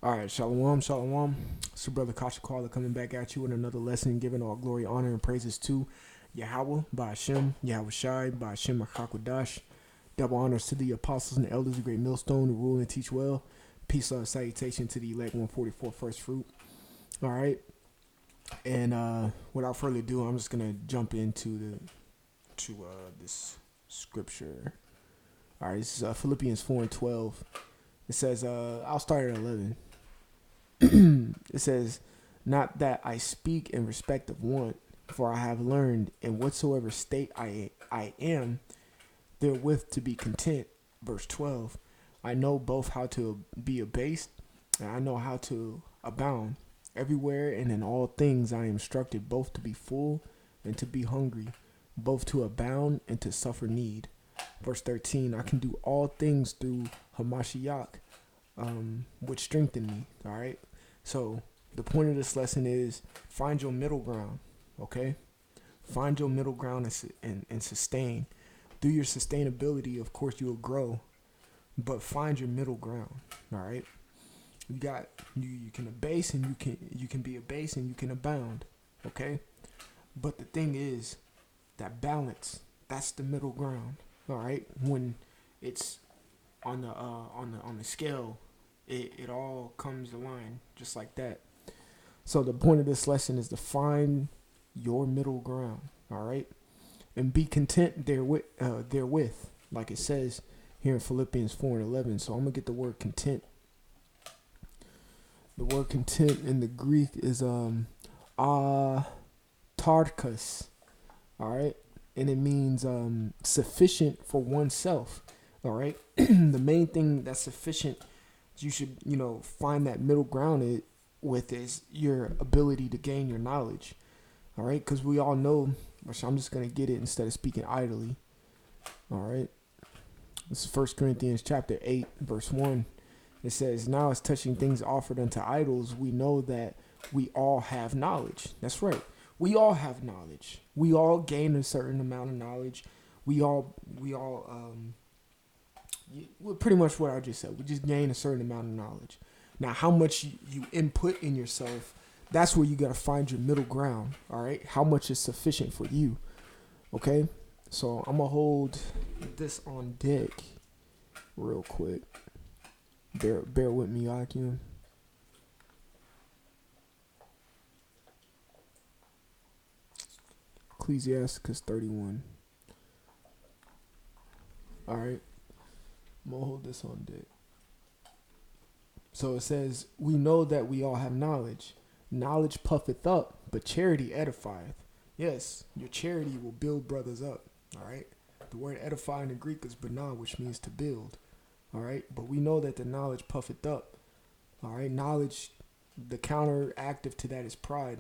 All right, shalom, shalom. It's your brother Kasha Kwala coming back at you with another lesson, giving all glory, honor, and praises to Yahweh by Hashem, Yahweh Shai by Hashem Akakwadash. Double honors to the apostles and the elders, the great millstone, who rule and teach well. Peace, love, salutation to the elect 144 first fruit. All right, and without further ado, I'm just gonna jump into this scripture. All right, this is Philippians 4:12. It says, I'll start at 11. It says, not that I speak in respect of want, for I have learned in whatsoever state I am therewith to be content. Verse 12, I know both how to be abased, and I know how to abound. Everywhere and in all things I am instructed both to be full and to be hungry, both to abound and to suffer need. Verse 13, I can do all things through Hamashiach, which strengthen me. All right. So the point of this lesson is find your middle ground. Okay. Find your middle ground and sustain. Through your sustainability, of course, you'll grow, but find your middle ground. All right. You can abase and you can be abased and you can abound. Okay. But the thing is that balance, that's the middle ground. All right. When it's on the scale, it all comes aligned just like that. So the point of this lesson is to find your middle ground, all right, and be content therewith, like it says here in Philippians 4:11. So I'm gonna get the word content. The word content in the Greek is tarkas, all right, and it means sufficient for oneself. All right. The main thing that's sufficient you should, find that middle ground with is your ability to gain your knowledge. All right. Because we all know, which I'm just going to get it instead of speaking idly. All right. This is 1 Corinthians chapter 8, verse 1. It says, now as touching things offered unto idols, we know that we all have knowledge. That's right. We all have knowledge. We all gain a certain amount of knowledge. We all pretty much what I just said. We just gain a certain amount of knowledge. Now, how much you input in yourself, that's where you got to find your middle ground, all right? How much is sufficient for you, okay? So I'm going to hold this on deck real quick. Bear with me, Akim. Ecclesiasticus 31. All right. I'm going to hold this on deck. So it says, we know that we all have knowledge. Knowledge puffeth up, but charity edifieth. Yes, your charity will build brothers up. All right. The word edify in the Greek is banah, which means to build. All right. But we know that the knowledge puffeth up. All right. Knowledge, the counteractive to that is pride.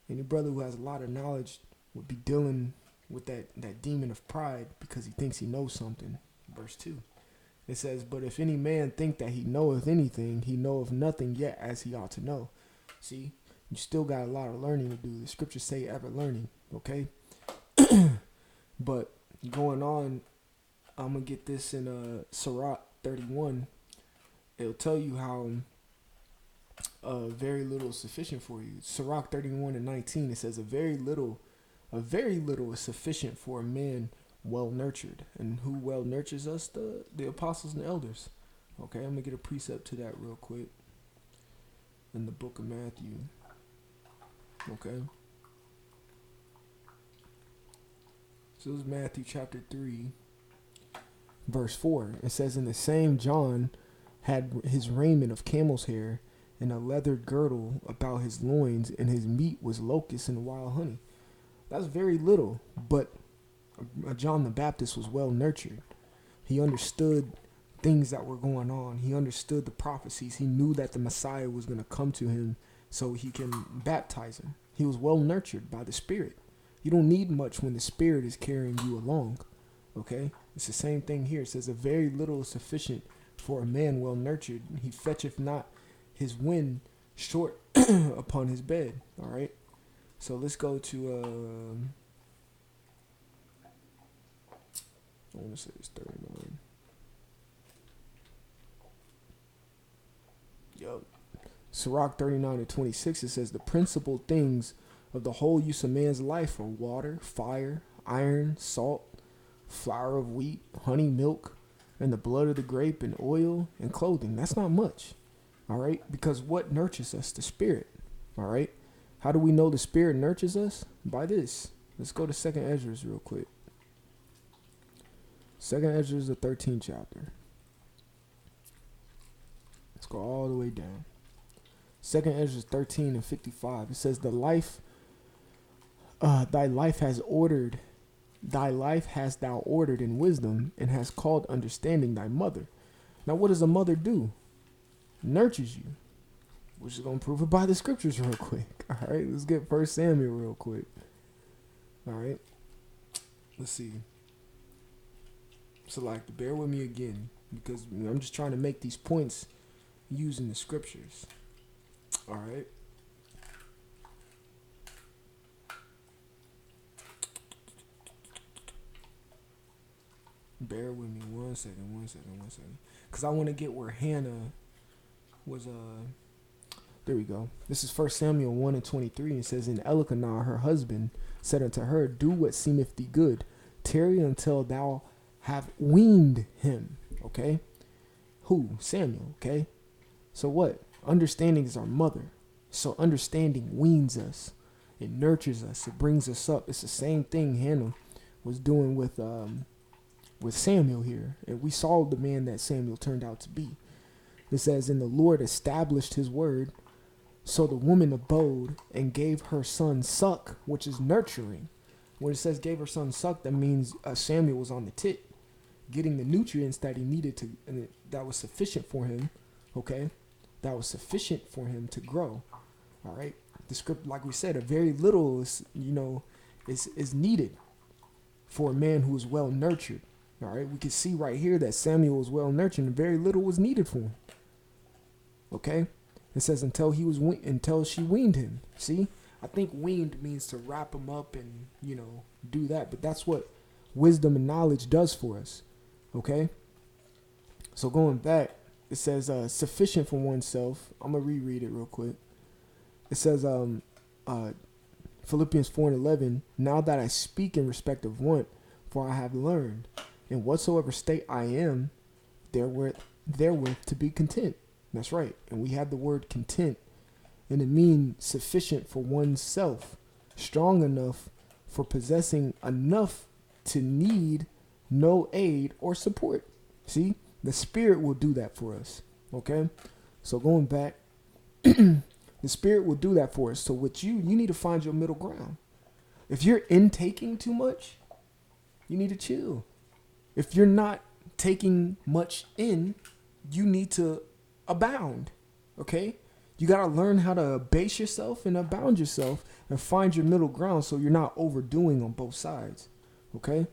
Any brother who has a lot of knowledge would be dealing with that demon of pride because he thinks he knows something. Verse 2. It says, but if any man think that he knoweth anything, he knoweth nothing yet as he ought to know. See, you still got a lot of learning to do. The scriptures say ever learning, okay? But going on, I'm going to get this in Sirach 31. It'll tell you how very little is sufficient for you. Sirach 31:19, it says, a very little is sufficient for a man well nurtured. And who well nurtures us? The apostles and the elders. Okay, I'm gonna get a precept to that real quick in the book of Matthew. Okay, so this is Matthew chapter 3 verse 4. It says, in the same John had his raiment of camel's hair and a leathered girdle about his loins, and his meat was locusts and wild honey. That's very little, but John the Baptist was well nurtured. He understood things that were going on. He understood the prophecies. He knew that the Messiah was going to come to him so he can baptize him. He was well nurtured by the Spirit. You don't need much when the Spirit is carrying you along. Okay? It's the same thing here. It says, a very little is sufficient for a man well nurtured. He fetcheth not his wind short upon his bed. All right? So let's go to I want to say it's 39. Yup. Sirach 39:26, it says, the principal things of the whole use of man's life are water, fire, iron, salt, flour of wheat, honey, milk, and the blood of the grape, and oil, and clothing. That's not much, all right? Because what nurtures us? The spirit, all right? How do we know the spirit nurtures us? By this. Let's go to 2nd Ezra real quick. 2nd Ezra, the 13th chapter. Let's go all the way down. 2nd Ezra 13:55. It says, thy life hast thou ordered in wisdom, and hast called understanding thy mother. Now what does a mother do? Nurtures you. We're just going to prove it by the scriptures real quick. All right, let's get 1 Samuel real quick. All right, let's see. So like, bear with me again, because I'm just trying to make these points using the scriptures. All right. Bear with me one second. Because I want to get where Hannah was, there we go. This is 1 Samuel 1:23. It says, and Elkanah, her husband, said unto her, do what seemeth thee good. Tarry until thou have weaned him. Okay. Who? Samuel. Okay. So what? Understanding is our mother. So understanding weans us. It nurtures us. It brings us up. It's the same thing Hannah was doing with Samuel here. And we saw the man that Samuel turned out to be. It says, and the Lord established his word. So the woman abode and gave her son suck, which is nurturing. When it says gave her son suck, that means Samuel was on the tit, getting the nutrients that he needed to, and that was sufficient for him. Okay, that was sufficient for him to grow. All right, the script, like we said, a very little is needed for a man who is well nurtured. All right, we can see right here that Samuel was well nurtured, and very little was needed for him. Okay, it says until she weaned him. See, I think weaned means to wrap him up and do that, but that's what wisdom and knowledge does for us. Okay, so going back, it says sufficient for oneself. I'm gonna reread it real quick. It says Philippians 4:11. Now that I speak in respect of want, for I have learned in whatsoever state I am, therewith to be content. That's right. And we have the word content, and it means sufficient for oneself, strong enough for possessing enough to need no aid or support. See, the Spirit will do that for us. Okay, so going back, the Spirit will do that for us. So what you need to find your middle ground. If you're intaking too much, you need to chill. If you're not taking much in, you need to abound. Okay, you got to learn how to abase yourself and abound yourself and find your middle ground so you're not overdoing on both sides. Okay,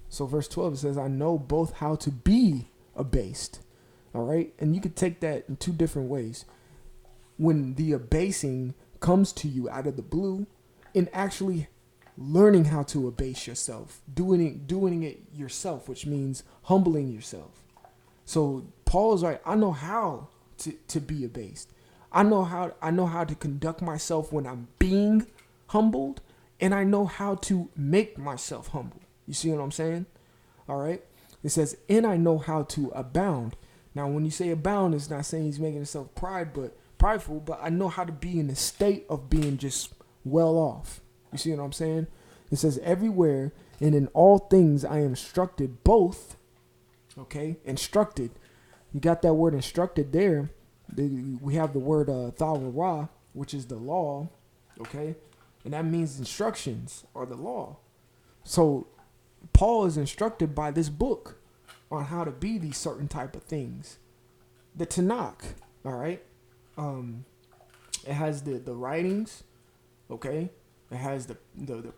so verse 12, it says, I know both how to be abased. All right, and you could take that in two different ways. When the abasing comes to you out of the blue, and actually learning how to abase yourself, doing it yourself, which means humbling yourself. So Paul is right. I know how to be abased. I know how to conduct myself when I'm being humbled, and I know how to make myself humble. You see what I'm saying? All right. It says, and I know how to abound. Now, when you say abound, it's not saying he's making himself prideful, but I know how to be in a state of being just well off. You see what I'm saying? It says everywhere and in all things I am instructed both. Okay, instructed. You got that word instructed there. We have the word tharah, which is the law. Okay, and that means instructions or the law. So Paul is instructed by this book on how to be these certain type of things. The Tanakh, all right. It has the writings, okay. It has the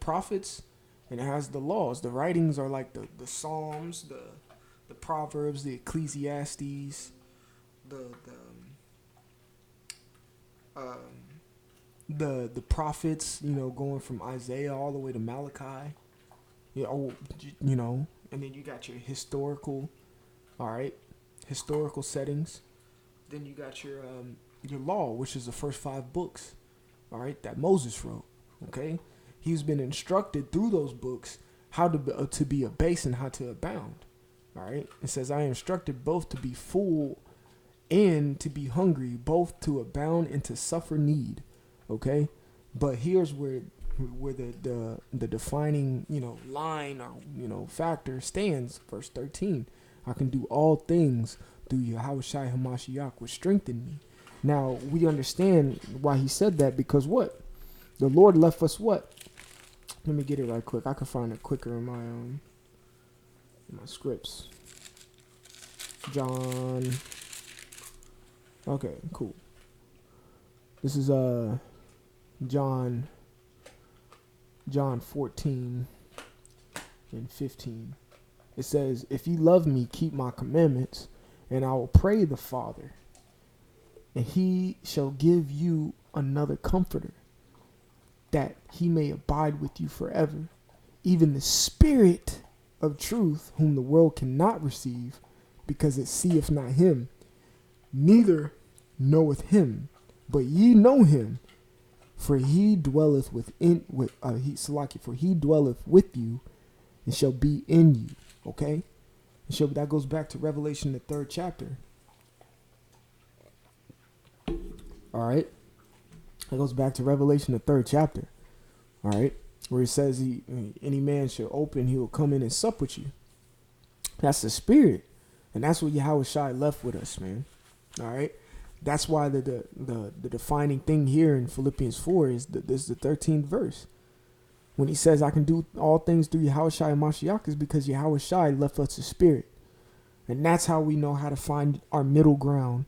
prophets, and it has the laws. The writings are like the Psalms, the Proverbs, the Ecclesiastes, the prophets. Going from Isaiah all the way to Malachi. And then you got your historical, all right, historical settings. Then you got your law, which is the first 5 books, all right, that Moses wrote. Okay, he's been instructed through those books how to be a base and how to abound. All right, it says, I instructed both to be full and to be hungry, both to abound and to suffer need. Okay, but here's where the defining line or factor stands. Verse 13, I can do all things through Yahushua Hamashiach, which strengthened me. Now we understand why he said that, because what? The Lord left us what? Let me get it right quick. I can find it quicker in my scripts. John. Okay, cool. This is John 14 and 15. It says, if you love me, keep my commandments, and I will pray the Father, and he shall give you another comforter, that he may abide with you forever, even the Spirit of truth, whom the world cannot receive, because it seeth not him, neither knoweth him, but ye know him, for he dwelleth for he dwelleth with you, and shall be in you. Okay, that goes back to Revelation, the 3rd chapter. All right. That goes back to Revelation, the 3rd chapter. All right. Where it says, any man shall open, he will come in and sup with you. That's the Spirit. And that's what Yahushua left with us, man. All right. That's why the defining thing here in Philippians 4 is the 13th verse. When he says, I can do all things through Yahushua and Mashiach, is because Yahushua left us the Spirit. And that's how we know how to find our middle ground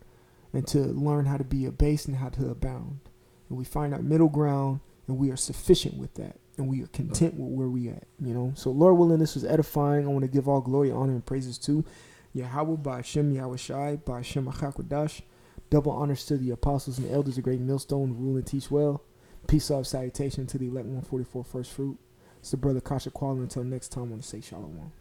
and to learn how to be a base and how to abound. And we find our middle ground, and we are sufficient with that. And we are content with where we at, So Lord willing, this was edifying. I want to give all glory, honor, and praises to Yahweh, by Hashem Yahushai, by Hashem Achakwadash. Double honors to the apostles and elders of Great Millstone, rule and teach well. Peace, love, salutation to the elect 144 first fruit. It's the brother Kasha Qual. Until next time, I want to say shalom.